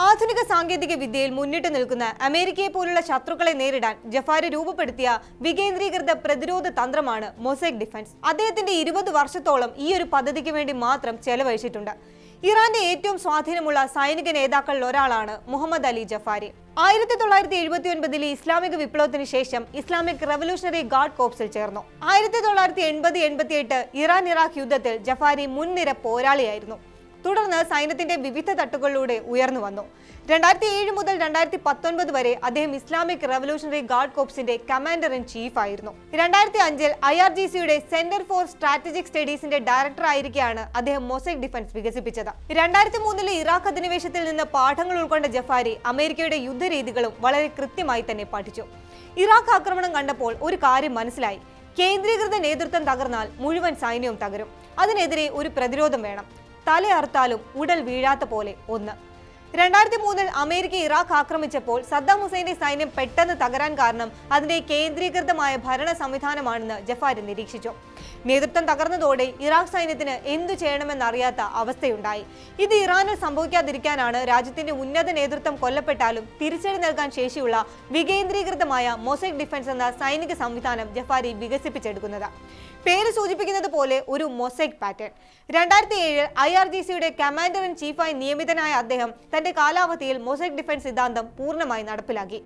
ആധുനിക സാങ്കേതിക വിദ്യയിൽ മുന്നിട്ട് നിൽക്കുന്ന അമേരിക്കയെ പോലുള്ള ശത്രുക്കളെ നേരിടാൻ ജഫാരി രൂപപ്പെടുത്തിയ വികേന്ദ്രീകൃത പ്രതിരോധ തന്ത്രമാണ് മൊസൈക് ഡിഫൻസ്. അദ്ദേഹത്തിന്റെ 20 വർഷത്തോളം ഈ ഒരു പദ്ധതിക്ക് വേണ്ടി മാത്രം ചെലവഴിച്ചിട്ടുണ്ട്. ഇറാന്റെ ഏറ്റവും സ്വാധീനമുള്ള സൈനിക നേതാക്കളിൽ ഒരാളാണ് മുഹമ്മദ് അലി ജഫാരി. 1979 ഇസ്ലാമിക വിപ്ലവത്തിന് ശേഷം ഇസ്ലാമിക് റവല്യൂഷണറി ഗാർഡ് കോർപ്സിൽ ചേർന്നു. 1980-88 ഇറാൻ-ഇറാഖ് യുദ്ധത്തിൽ ജഫാരി മുൻനിര പോരാളിയായിരുന്നു. തുടർന്ന് സൈന്യത്തിന്റെ വിവിധ തട്ടുകളിലൂടെ ഉയർന്നു വന്നു. 2007 മുതൽ 2019 വരെ അദ്ദേഹം ഇസ്ലാമിക് റവല്യൂഷണറി ഗാർഡ് കോർപ്സിന്റെ കമാൻഡർ ഇൻ ചീഫ് ആയിരുന്നു. 2005 IRGCയുടെ സെന്റർ ഫോർ സ്ട്രാറ്റജിക് സ്റ്റഡീസിന്റെ ഡയറക്ടർ ആയിരിക്കെയാണ് അദ്ദേഹം മൊസൈക് ഡിഫൻസ് വികസിപ്പിച്ചത്. 2003 ഇറാഖ് അധിനിവേശത്തിൽ നിന്ന് പാഠങ്ങൾ ഉൾക്കൊണ്ട ജഫാരി അമേരിക്കയുടെ യുദ്ധരീതികളും വളരെ കൃത്യമായി തന്നെ പഠിച്ചു. ഇറാഖ് ആക്രമണം കണ്ടപ്പോൾ ഒരു കാര്യം മനസ്സിലായി: കേന്ദ്രീകൃത നേതൃത്വം തകർന്നാൽ മുഴുവൻ സൈന്യവും തകരും. അതിനെതിരെ ഒരു പ്രതിരോധം വേണം. തലയറുത്താലും ഉടൽ വീഴാത്ത പോലെ ഒന്ന്. 2003 അമേരിക്ക ഇറാഖ് ആക്രമിച്ചപ്പോൾ സദ്ദാം ഹുസൈന്റെ സൈന്യം പെട്ടെന്ന് തകരാൻ കാരണം അതിന്റെ കേന്ദ്രീകൃതമായ ഭരണ സംവിധാനമാണെന്ന് ജഫാരി നിരീക്ഷിച്ചു. നേതൃത്വം തകർന്നതോടെ ഇറാഖ് സൈന്യത്തിന് എന്തു ചെയ്യണമെന്നറിയാത്ത അവസ്ഥയുണ്ടായി. ഇത് ഇറാനിൽ സംഭവിക്കാതിരിക്കാനാണ് രാജ്യത്തിന്റെ ഉന്നത നേതൃത്വം കൊല്ലപ്പെട്ടാലും തിരിച്ചടി നൽകാൻ ശേഷിയുള്ള വികേന്ദ്രീകൃതമായ മൊസൈക് ഡിഫൻസ് എന്ന സൈനിക സംവിധാനം ജഫാരി വികസിപ്പിച്ചെടുക്കുന്നത്. പേര് സൂചിപ്പിക്കുന്നത് പോലെ ഒരു മൊസൈക് പാറ്റേൺ. 2007 IRGCയുടെ കമാൻഡർ ഇൻ ചീഫായി നിയമിതനായ അദ്ദേഹം തന്റെ കാലാവധിയിൽ മൊസൈക് ഡിഫൻസ് സിദ്ധാന്തം പൂർണ്ണമായി നടപ്പിലാക്കി.